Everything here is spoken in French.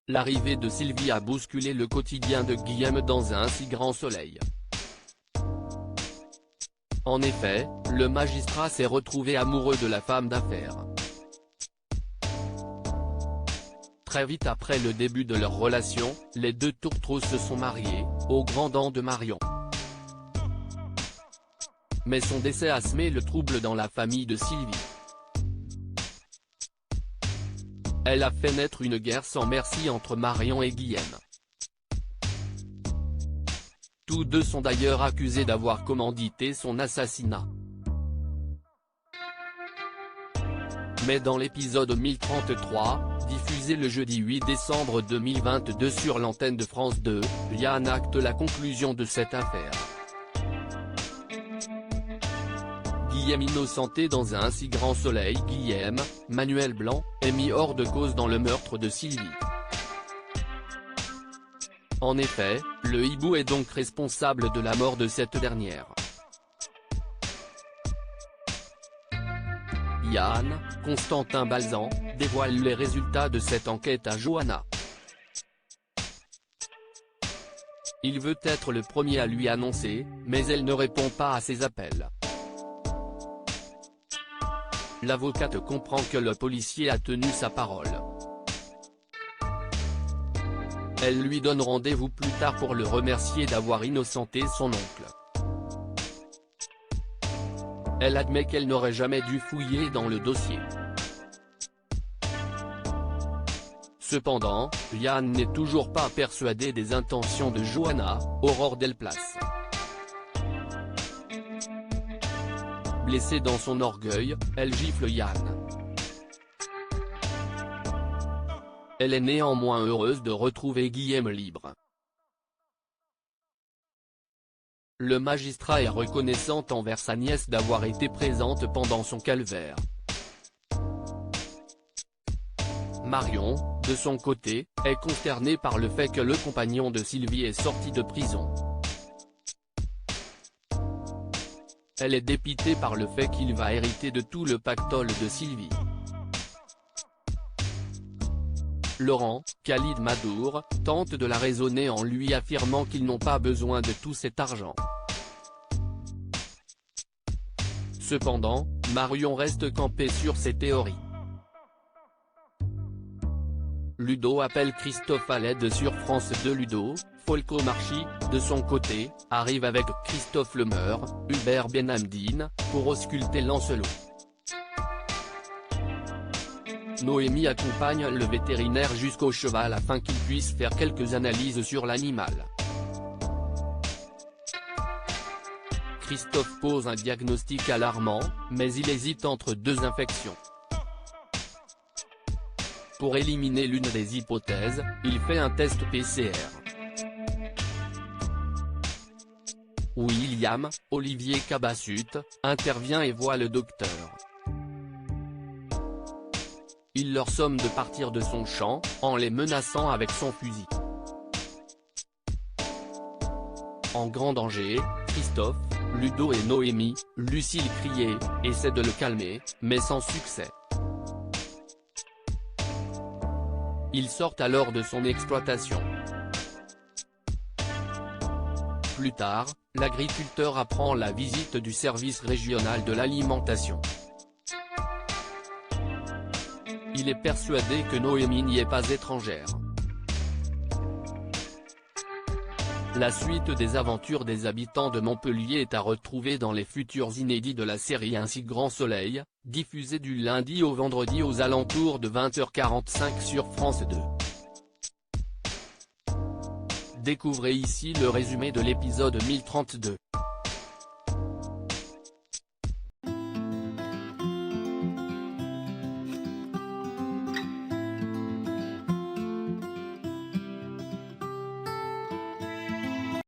L'arrivée de Sylvie a bousculé le quotidien de Guillaume dans un si grand soleil. En effet, le magistrat s'est retrouvé amoureux de la femme d'affaires. Très vite après le début de leur relation, les deux tourtereaux se sont mariés, au grand dam de Marion. Mais son décès a semé le trouble dans la famille de Sylvie. Elle a fait naître une guerre sans merci entre Marion et Guillaume. Tous deux sont d'ailleurs accusés d'avoir commandité son assassinat. Mais dans l'épisode 1033, diffusé le jeudi 8 décembre 2022 sur l'antenne de France 2, Yann acte la conclusion de cette affaire. Guillaume innocenté dans un si grand soleil. Guillaume, Manuel Blanc, est mis hors de cause dans le meurtre de Sylvie. En effet, le hibou est donc responsable de la mort de cette dernière. Yann, Constantin Balzan, dévoile les résultats de cette enquête à Johanna. Il veut être le premier à lui annoncer, mais elle ne répond pas à ses appels. L'avocate comprend que le policier a tenu sa parole. Elle lui donne rendez-vous plus tard pour le remercier d'avoir innocenté son oncle. Elle admet qu'elle n'aurait jamais dû fouiller dans le dossier. Cependant, Yann n'est toujours pas persuadé des intentions de Johanna, Aurore Delplace. Blessée dans son orgueil, elle gifle Yann. Elle est néanmoins heureuse de retrouver Guillaume libre. Le magistrat est reconnaissant envers sa nièce d'avoir été présente pendant son calvaire. Marion, de son côté, est consternée par le fait que le compagnon de Sylvie est sorti de prison. Elle est dépitée par le fait qu'il va hériter de tout le pactole de Sylvie. Laurent, Khalid Madour, tente de la raisonner en lui affirmant qu'ils n'ont pas besoin de tout cet argent. Cependant, Marion reste campée sur ses théories. Ludo appelle Christophe à l'aide sur France 2. Ludo, Folco Marchi, de son côté, arrive avec Christophe Lemeur, Hubert Benhamdine, pour ausculter Lancelot. Noémie accompagne le vétérinaire jusqu'au cheval afin qu'il puisse faire quelques analyses sur l'animal. Christophe pose un diagnostic alarmant, mais il hésite entre deux infections. Pour éliminer l'une des hypothèses, il fait un test PCR. William, Olivier Cabassut, intervient et voit le docteur. Il leur somme de partir de son champ, en les menaçant avec son fusil. En grand danger, Christophe, Ludo et Noémie, Lucille criait, essaient de le calmer, mais sans succès. Ils sortent alors de son exploitation. Plus tard, l'agriculteur apprend la visite du service régional de l'alimentation. Il est persuadé que Noémie n'y est pas étrangère. La suite des aventures des habitants de Montpellier est à retrouver dans les futurs inédits de la série Un si grand soleil, diffusée du lundi au vendredi aux alentours de 20h45 sur France 2. Découvrez ici le résumé de l'épisode 1032.